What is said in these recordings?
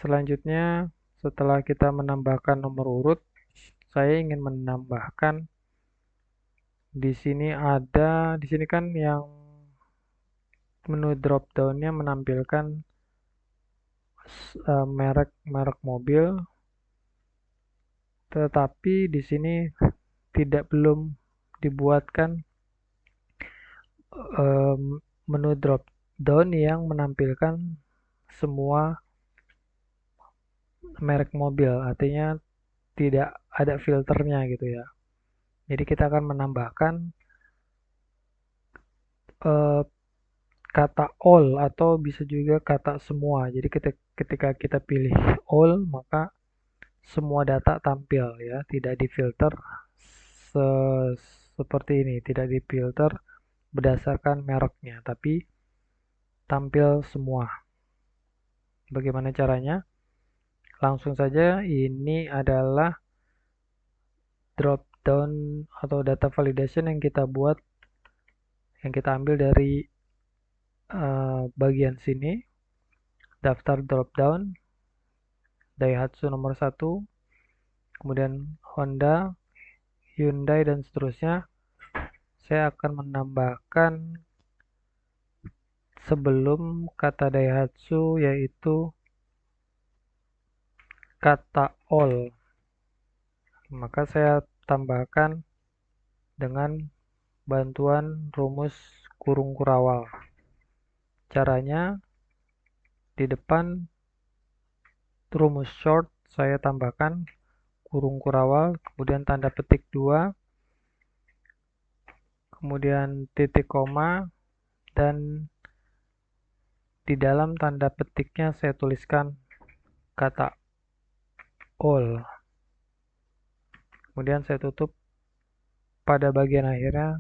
Selanjutnya, setelah kita menambahkan nomor urut, saya ingin menambahkan di sini kan yang menu drop down-nya menampilkan merek mobil, tetapi di sini belum dibuatkan menu drop down yang menampilkan semua merek mobil, artinya tidak ada filternya gitu ya. Jadi kita akan menambahkan kata all atau bisa juga kata semua. Jadi ketika kita pilih all, maka semua data tampil ya, tidak difilter seperti ini, tidak difilter berdasarkan mereknya, tapi tampil semua. Bagaimana caranya? Langsung saja, ini adalah drop down atau data validation yang kita buat, yang kita ambil dari bagian sini, daftar drop down, Daihatsu nomor 1, kemudian Honda, Hyundai, dan seterusnya. Saya akan menambahkan sebelum kata Daihatsu yaitu kata all. Maka saya tambahkan dengan bantuan rumus kurung kurawal. Caranya, di depan rumus short saya tambahkan kurung kurawal, kemudian tanda petik 2, kemudian titik koma, dan di dalam tanda petiknya saya tuliskan kata all. Kemudian saya tutup pada bagian akhirnya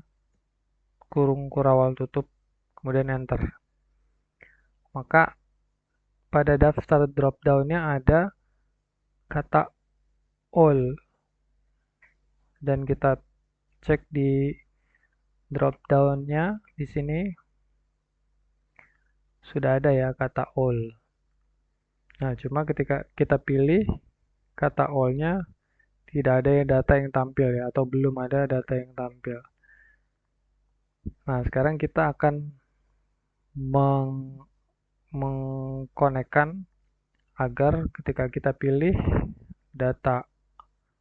kurung kurawal tutup, kemudian enter. Maka pada daftar drop down-nya ada kata all, dan kita cek di drop down-nya di sini sudah ada ya kata all. Nah, cuma ketika kita pilih kata all-nya tidak ada data yang tampil ya, atau belum ada data yang tampil. Nah, sekarang kita akan mengkonekkan agar ketika kita pilih data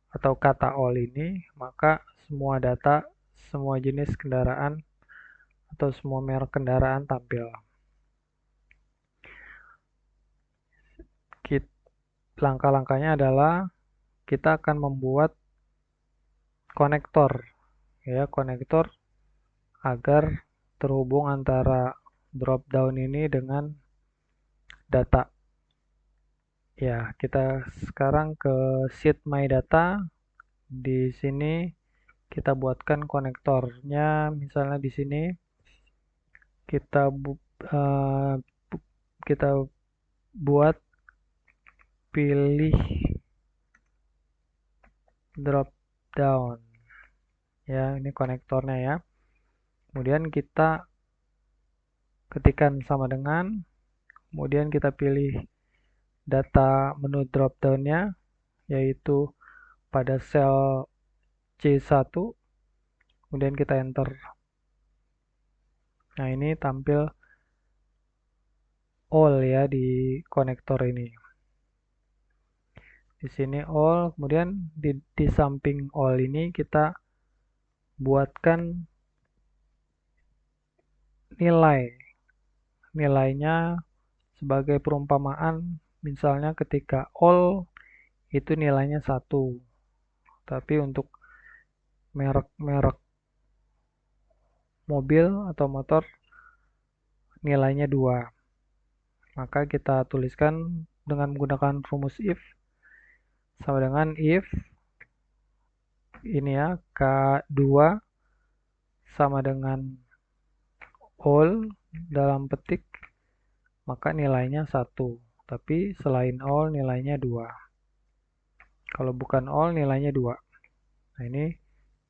atau kata all ini, maka semua data, semua jenis kendaraan atau semua merek kendaraan tampil. Langkah-langkahnya adalah kita akan membuat konektor ya, konektor agar terhubung antara drop down ini dengan data. Ya, kita sekarang ke sheet my data. Di sini kita buatkan konektornya, misalnya di sini kita uh, kita buat pilih drop down. Ya, ini konektornya ya. Kemudian kita ketikkan sama dengan, kemudian kita pilih data menu drop down-nya, yaitu pada sel C1, kemudian kita enter. Nah, ini tampil all ya di konektor ini. Di sini all, kemudian di samping all ini kita buatkan nilainya sebagai perumpamaan, misalnya ketika all itu nilainya 1, tapi untuk merek-merek mobil atau motor nilainya 2. Maka kita tuliskan dengan menggunakan rumus if, sama dengan if ini ya, K2 sama dengan all dalam petik, maka nilainya 1. Tapi selain all nilainya 2. Kalau bukan all nilainya 2. Nah, ini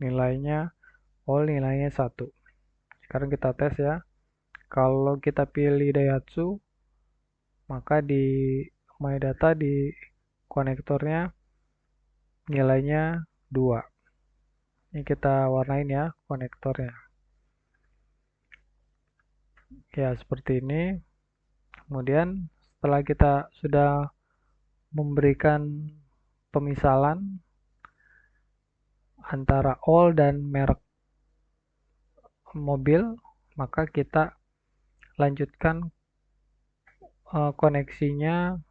nilainya all nilainya 1. Sekarang kita tes ya. Kalau kita pilih Daihatsu, maka di my data di konektornya nilainya 2. Ini kita warnain ya konektornya. Ya, seperti ini. Kemudian setelah kita sudah memberikan pemisalan antara all dan merek mobil, maka kita lanjutkan koneksinya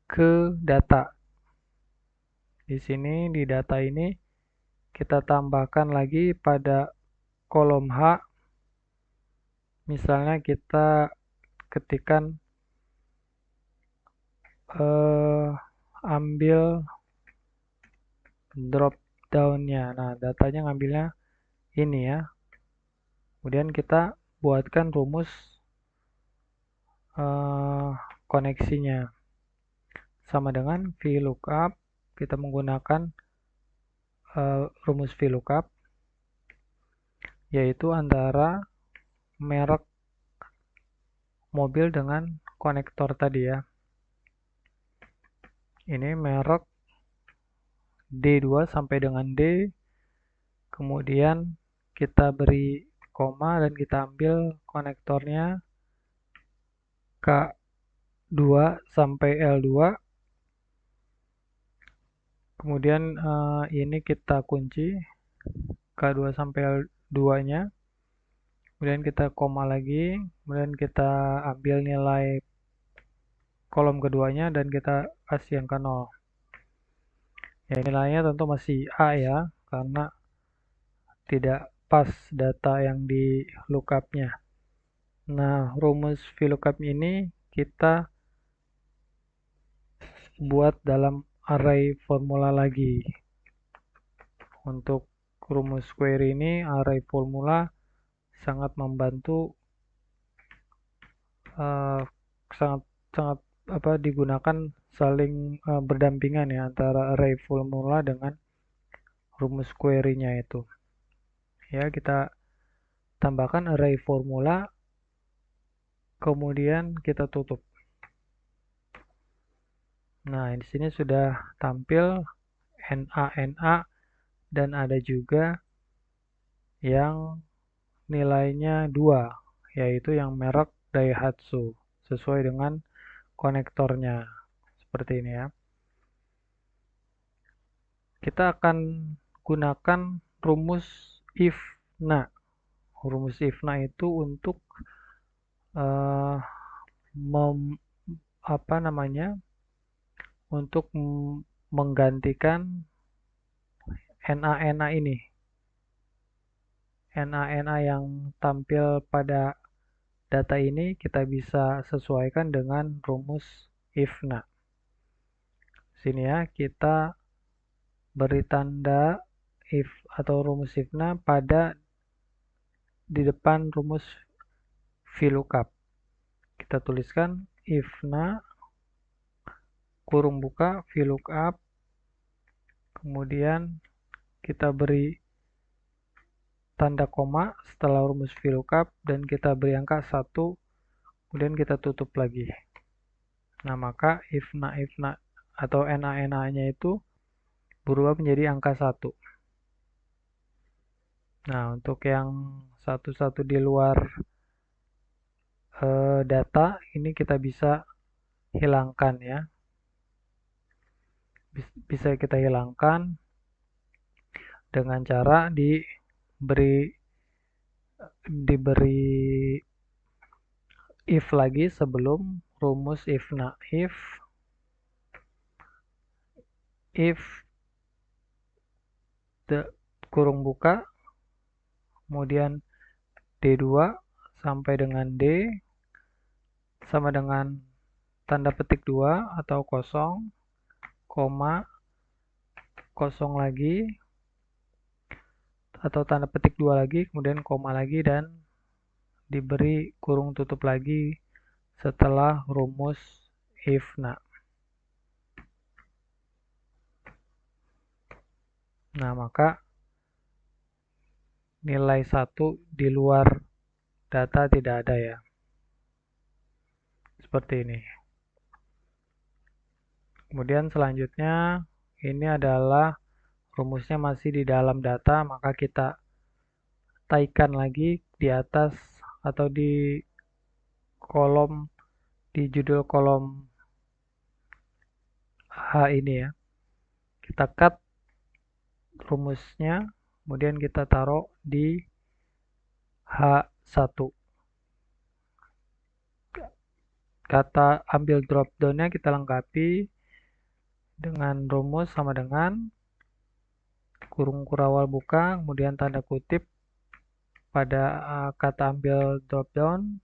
ke data. Di sini di data ini kita tambahkan lagi pada kolom H. Misalnya kita ketikkan ambil drop down-nya. Nah, datanya ngambilnya ini ya. Kemudian kita buatkan rumus koneksinya. Sama dengan VLOOKUP, kita menggunakan rumus VLOOKUP, yaitu antara merek mobil dengan konektor tadi ya. Ini merek D2 sampai dengan D, kemudian kita beri koma dan kita ambil konektornya K2 sampai L2. Kemudian ini kita kunci K2 sampai L2-nya. Kemudian kita koma lagi, kemudian kita ambil nilai kolom keduanya dan kita kasih angka 0. Ya, nilainya tentu masih A ya, karena tidak pas data yang di lookup-nya. Nah, rumus VLOOKUP ini kita buat dalam array formula lagi. Untuk rumus query ini, array formula sangat membantu, sangat digunakan saling berdampingan ya antara array formula dengan rumus query-nya itu. Ya, kita tambahkan array formula, kemudian kita tutup. Nah, di sini sudah tampil NA dan ada juga yang nilainya 2, yaitu yang merek Daihatsu, sesuai dengan konektornya. Seperti ini ya. Kita akan gunakan rumus if-na. Rumus if-na itu untuk untuk menggantikan NA ini. NA yang tampil pada data ini kita bisa sesuaikan dengan rumus if-na. Sini ya, kita beri tanda if atau rumus if-na pada di depan rumus VLOOKUP. Kita tuliskan if-na kurung buka VLOOKUP, kemudian kita beri tanda koma setelah rumus VLOOKUP dan kita beri angka 1, kemudian kita tutup lagi. Nah, maka if-na atau NA-nya itu berubah menjadi angka 1. Nah, untuk yang satu-satu di luar data, ini kita bisa hilangkan ya. Bisa kita hilangkan dengan cara diberi if lagi sebelum rumus if-na. If kurung buka, kemudian D2 sampai dengan D sama dengan tanda petik 2 atau kosong, koma, kosong lagi, atau tanda petik 2 lagi, kemudian koma lagi, dan diberi kurung tutup lagi setelah rumus if-na. Nah, maka nilai 1 di luar data tidak ada ya. Seperti ini. Kemudian selanjutnya ini adalah rumusnya masih di dalam data, maka kita taikan lagi di atas atau di judul kolom H ini ya. Kita cut rumusnya, kemudian kita taruh di H1. Kata ambil drop down-nya kita lengkapi dengan rumus sama dengan kurung kurawal buka, kemudian tanda kutip pada kata ambil drop down,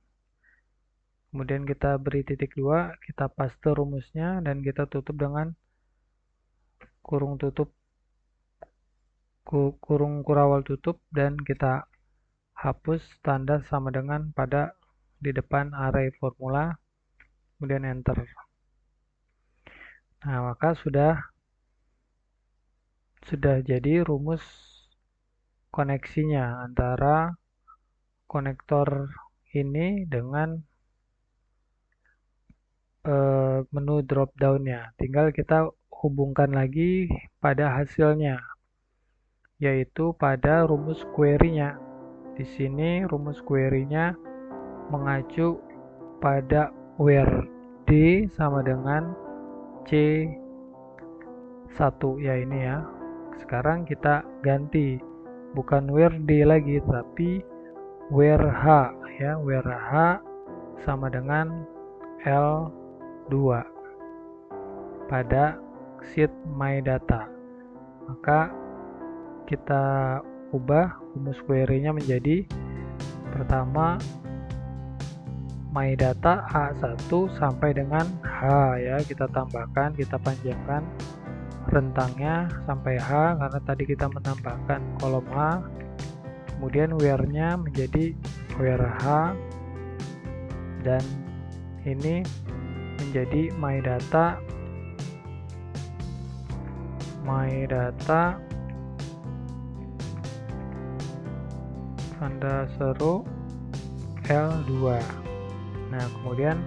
kemudian kita beri titik 2, kita paste rumusnya, dan kita tutup dengan kurung kurawal tutup, dan kita hapus tanda sama dengan pada di depan array formula, kemudian enter. Nah, maka sudah jadi rumus koneksinya antara konektor ini dengan menu drop down-nya. Tinggal kita hubungkan lagi pada hasilnya, yaitu pada rumus query-nya. Di sini rumus query-nya mengacu pada where D sama dengan C1 ya ini ya. Sekarang kita ganti, bukan where D lagi tapi where H ya, where H sama dengan L2 pada sheet my data. Maka kita ubah rumus query-nya menjadi pertama my data H1 sampai dengan H ya, kita tambahkan, kita panjangkan rentangnya sampai H karena tadi kita menambahkan kolom H. Kemudian where-nya menjadi where H, dan ini menjadi my data tanda seru L2. Nah, kemudian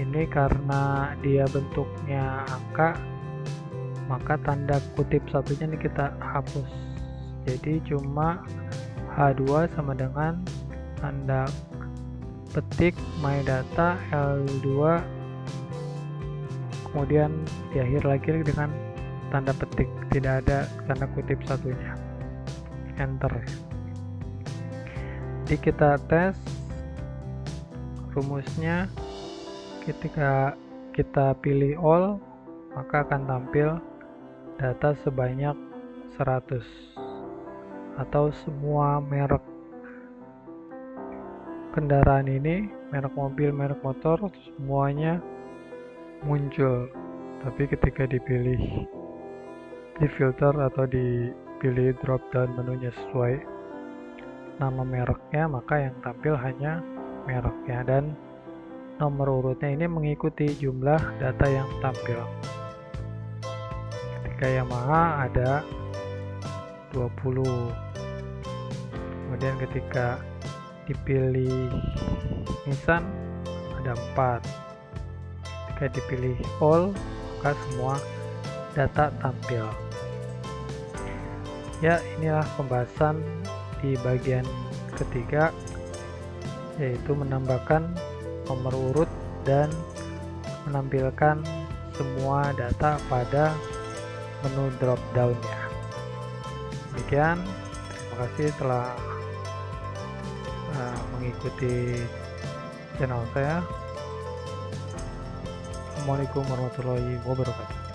ini karena dia bentuknya angka, maka tanda kutip satunya ini kita hapus. Jadi cuma H2 sama dengan tanda petik my data L2, kemudian di akhir lagi dengan tanda petik, tidak ada tanda kutip satunya. Enter. Jadi kita tes rumusnya, ketika kita pilih all maka akan tampil data sebanyak 100 atau semua merek kendaraan ini, merek mobil, merek motor, semuanya muncul. Tapi ketika dipilih di filter atau dipilih drop down menunya sesuai nama mereknya, maka yang tampil hanya mereknya, dan nomor urutnya ini mengikuti jumlah data yang tampil. Ketika Yamaha ada 20, kemudian ketika dipilih Nissan ada 4, ketika dipilih all maka semua data tampil. Ya, inilah pembahasan di bagian ketiga, yaitu menambahkan nomor urut dan menampilkan semua data pada menu drop down-nya. Demikian, terima kasih telah mengikuti channel saya. Assalamualaikum warahmatullahi wabarakatuh.